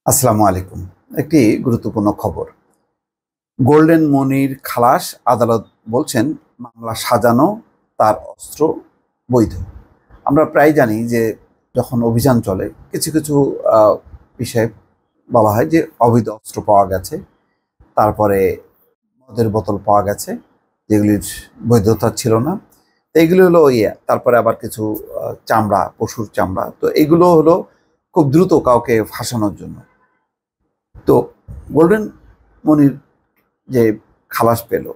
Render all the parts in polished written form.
আসসালামু আলাইকুম। একটি গুরুত্বপূর্ণ খবর। গোল্ডেন মনির খালাস, আদালত বলছেন মামলা সাজানো, তার অস্ত্র বৈধ। আমরা প্রায় জানি যে যখন অভিযান চলে কিছু কিছু বিষয়ে বলা হয় যে অবৈধ অস্ত্র পাওয়া গেছে, তারপরে মদের বোতল পাওয়া গেছে যেগুলির বৈধতা ছিল না। তো এগুলো হলো তারপরে আবার কিছু চামড়া, পশুর চামড়া, তো এগুলো হলো খুব দ্রুত কাউকে ফাঁসানোর জন্য। তো গোল্ডেন মনির যে খালাস পেল,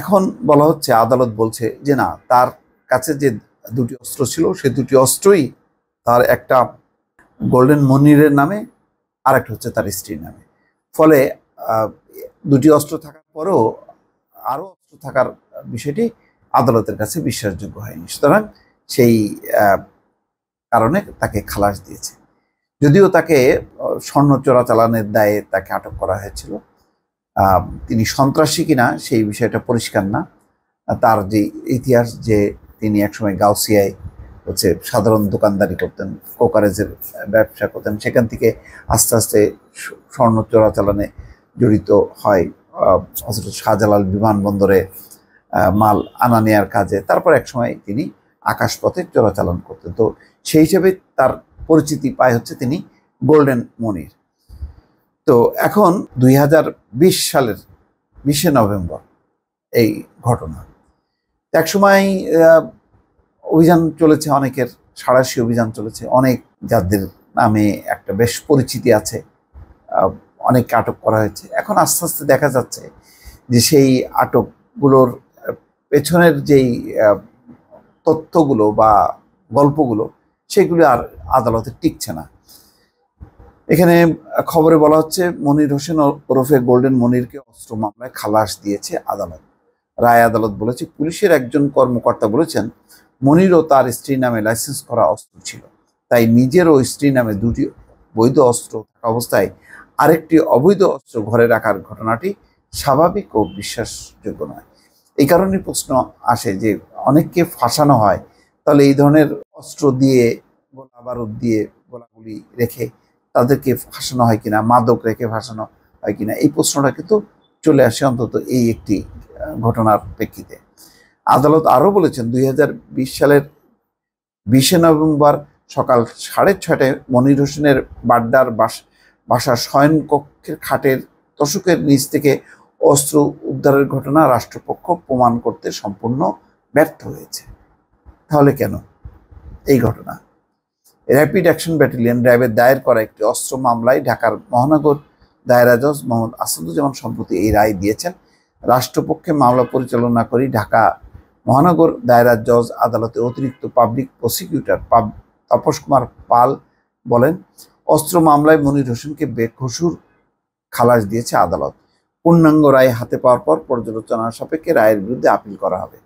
এখন বলা হচ্ছে, আদালত বলছে যে না, তার কাছে যে দুটি অস্ত্র ছিল সে দুটি অস্ত্রই, তার একটা গোল্ডেন মনিরের নামে আর একটা হচ্ছে তার স্ত্রীর নামে। ফলে আহ, দুটি অস্ত্র থাকার পরেও আরও অস্ত্র থাকার বিষয়টি আদালতের কাছে বিশ্বাসযোগ্য হয়নি। সুতরাং সেই আহ, কারণে তাকে খালাস দিয়েছে। যদিও তাকে স্বর্ণ চোরাচালানের দায়ে তাকে আটক করা হয়েছিল। তিনি সন্ত্রাসী কিনা সেই বিষয়টা পরিষ্কার না। তার যে ইতিহাস, যে তিনি একসময় গাউসিয়ায় হচ্ছে সাধারণ দোকানদারি করতেন, কোকারেজের ব্যবসা করতেন, সেখান থেকে আস্তে আস্তে স্বর্ণ চোরাচালানে জড়িত হয় হযরত শাহজালাল বিমানবন্দরে মাল আনা নেয়ার কাজে। তারপর একসময় তিনি আকাশপথে চোরাচালান করতেন। তো সেই হিসেবে তার পরিচিতি পায় হচ্ছে তিনি গোল্ডেন মনির। তো এখন 2020 সালের 20শে নভেম্বর এই ঘটনা। একসময় অভিযান চলেছে, অনেকের সাঁড়াশি অভিযান চলেছে, অনেক যাদের নামে একটা বেশ পরিচিতি আছে, অনেককে আটক করা হয়েছে। এখন আস্তে আস্তে দেখা যাচ্ছে যে সেই আটকগুলোর পেছনের যেই তথ্যগুলো বা গল্পগুলো, সেগুলো আর আদালতে টিকছে না। এখানে খবরে বলা হচ্ছে মনির হোসেন ওরফে গোল্ডেন মনিরকে অস্ত্র মামলায় খালাস দিয়েছে আদালত। রায় আদালত বলেছে, পুলিশের একজন কর্মকর্তা বলেছেন মনির ও তার স্ত্রীর নামে লাইসেন্স করা অস্ত্র ছিল, তাই নিজের ও স্ত্রীর নামে দুটি বৈধ অস্ত্র থাকা অবস্থায় আরেকটি অবৈধ অস্ত্র ঘরে রাখার ঘটনাটি স্বাভাবিক ও বিশ্বাসযোগ্য নয়। এই কারণে প্রশ্ন আসে যে অনেককে ফাঁসানো হয়, তাহলে এই ধরনের অস্ত্র দিয়ে, গোলা বারুদ দিয়ে, গোলাগুলি রেখে তাদেরকে ফাঁসানো হয় কিনা, মাদক রেখে ফাঁসানো হয় কিনা, এই প্রশ্নটা কিন্তু চলে আসে অন্তত এই একটি ঘটনার প্রেক্ষিতে। আদালত আরও বলেছেন 2020 সালের 20শে নভেম্বর সকাল 6:30টায় মনির হোসেনের বাড্ডার বাসার শয়নকক্ষের খাটের তোশকের নিচ থেকে অস্ত্র উদ্ধারের ঘটনা রাষ্ট্রপক্ষ প্রমাণ করতে সম্পূর্ণ ব্যর্থ হয়েছে। তাহলে কেন এই ঘটনা? র্যাপিড অ্যাকশন ব্যাটালিয়ন র্যাবের দায়ের করা একটি অস্ত্র মামলায় ঢাকার মহানগর দায়রা জজ মোহাম্মদ আসাদুজ্জামান সম্প্রতি এই রায় দিয়েছেন। রাষ্ট্রপক্ষে মামলা পরিচালনা করি ঢাকা মহানগর দায়রা জজ আদালতে অতিরিক্ত পাবলিক প্রসিকিউটর তাপস কুমার পাল বলেন, অস্ত্র মামলায় মনির হোসেনকে বেকসুর খালাস দিয়েছে আদালত। পূর্ণাঙ্গ রায় হাতে পাওয়ার পর পর্যালোচনা সাপেক্ষে রায়ের বিরুদ্ধে আপিল করা হবে।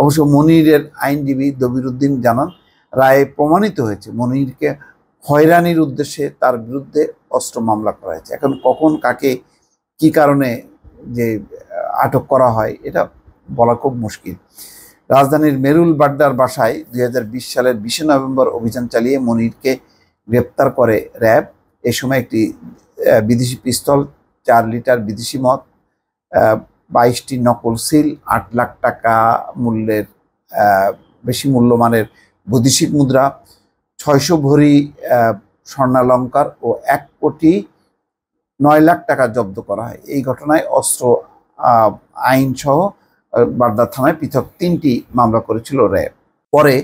অবশ্য মনিরের আইনজীবী দবির উদ্দিন জানান, রায়ে প্রমাণিত হয়েছে মনিরকে হয়রানির উদ্দেশ্যে তার বিরুদ্ধে অস্ত্র মামলা করা হয়েছে। এখন কখন কাকে কি কারণে যে আটক করা হয় এটা বলা খুব মুশকিল। রাজধানীর মেরুল বাড্ডার বাসায় 2020 সালের 20শে নভেম্বর অভিযান চালিয়ে মনিরকে গ্রেপ্তার করে র্যাব। এ সময় একটি বিদেশি পিস্তল, 4 লিটার বিদেশি মদ, 22টি নকল সিল, 8 লাখ টাকা মূল্যের বেশি মূল্যমানের বৈদেশিক মুদ্রা, 600 ভরি স্বর্ণালঙ্কার ও 1,09,00,000 টাকা জব্দ করা হয়। এই ঘটনায় অস্ত্র আইন সহ বাড্ডা থানায় পৃথক 3টি মামলা করেছিল র্যাব। পরে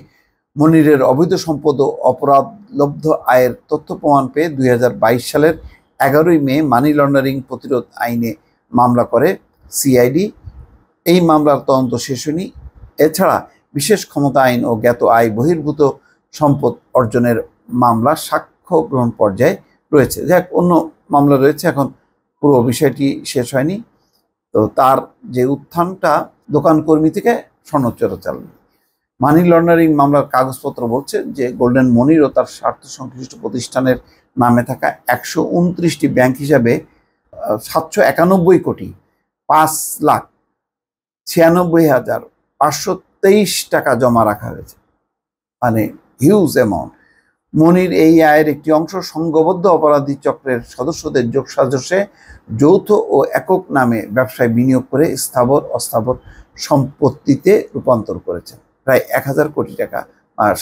মনিরের অবৈধ সম্পদ ও অপরাধলব্ধ আয়ের তথ্য প্রমাণ পেয়ে 2022 সালের 11ই মে মানি লন্ডারিং প্রতিরোধ আইনে মামলা করে সিআইডি। এই মামলার তদন্ত শেষ হয়নি। এছাড়া বিশেষ ক্ষমতা আইন ও জ্ঞাত আয় বহির্ভূত সম্পদ অর্জনের মামলা সাক্ষ্য গ্রহণ পর্যায়ে রয়েছে। যাক, অন্য মামলা রয়েছে, এখন পুরো বিষয়টি শেষ হয়নি। তো তার যে উত্থানটা দোকান কর্মী থেকে স্বর্ণ চোরাচালান, মানি লন্ডারিং মামলার কাগজপত্র বলছে যে গোল্ডেন মনির ও তার স্বার্থ সংশ্লিষ্ট প্রতিষ্ঠানের নামে থাকা 129টি ব্যাংক হিসাবে 791,05,96,523 টাকা জমা রাখা হয়েছে, মানে হিউজ অ্যামাউন্ট। মনির এই আয়ের একটি অংশ সংঘবদ্ধ অপরাধী চক্রের সদস্যদের যোগসাজশে যৌথ ও একক নামে ব্যবসায় বিনিয়োগ করে স্থাবর অস্থাবর সম্পত্তিতে রূপান্তর করেছেন। প্রায় 1000 কোটি টাকা,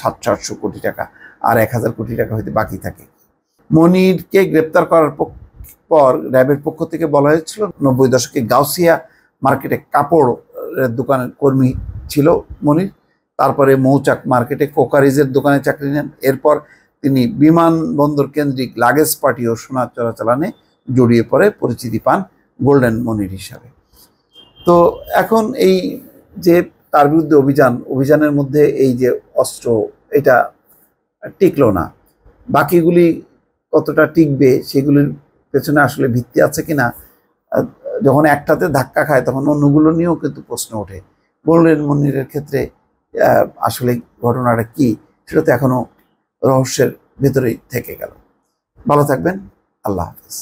700 কোটি টাকা, আর 1000 কোটি টাকা হয়তো বাকি থাকে। মনিরকে গ্রেপ্তার করার পর র্যাবের পক্ষ থেকে বলা হয়েছিল 90 দশকে গাউসিয়া মার্কেটে কাপড় দোকানের কর্মী ছিল মনির। তারপরে মৌচাক মার্কেটে কোকারিজের দোকানে চাকরি নেন। এরপর তিনি বিমানবন্দর কেন্দ্রিক লাগেজ পার্টি ও সোনা চোরাচালানে জড়িয়ে পড়ে পরিচিতি পান গোল্ডেন মনির হিসাবে। তো এখন এই যে তার বিরুদ্ধে অভিযানের মধ্যে এই যে অস্ত্র, এটা টিকলো না, বাকিগুলি কতটা টিকবে সেগুলির পেছনে আসলে ভিত্তি আছে কিনা, যখন একটাতে ধাক্কা খায় তখন অন্যগুলো নিয়েও কিন্তু প্রশ্ন ওঠে। গোল্ডেন মনিরের ক্ষেত্রে আসলে ঘটনাটা কি, সেটা তো এখনো রহস্যের ভেতরেই থেকে গেল। ভালো থাকবেন, আল্লাহ হাফেজ।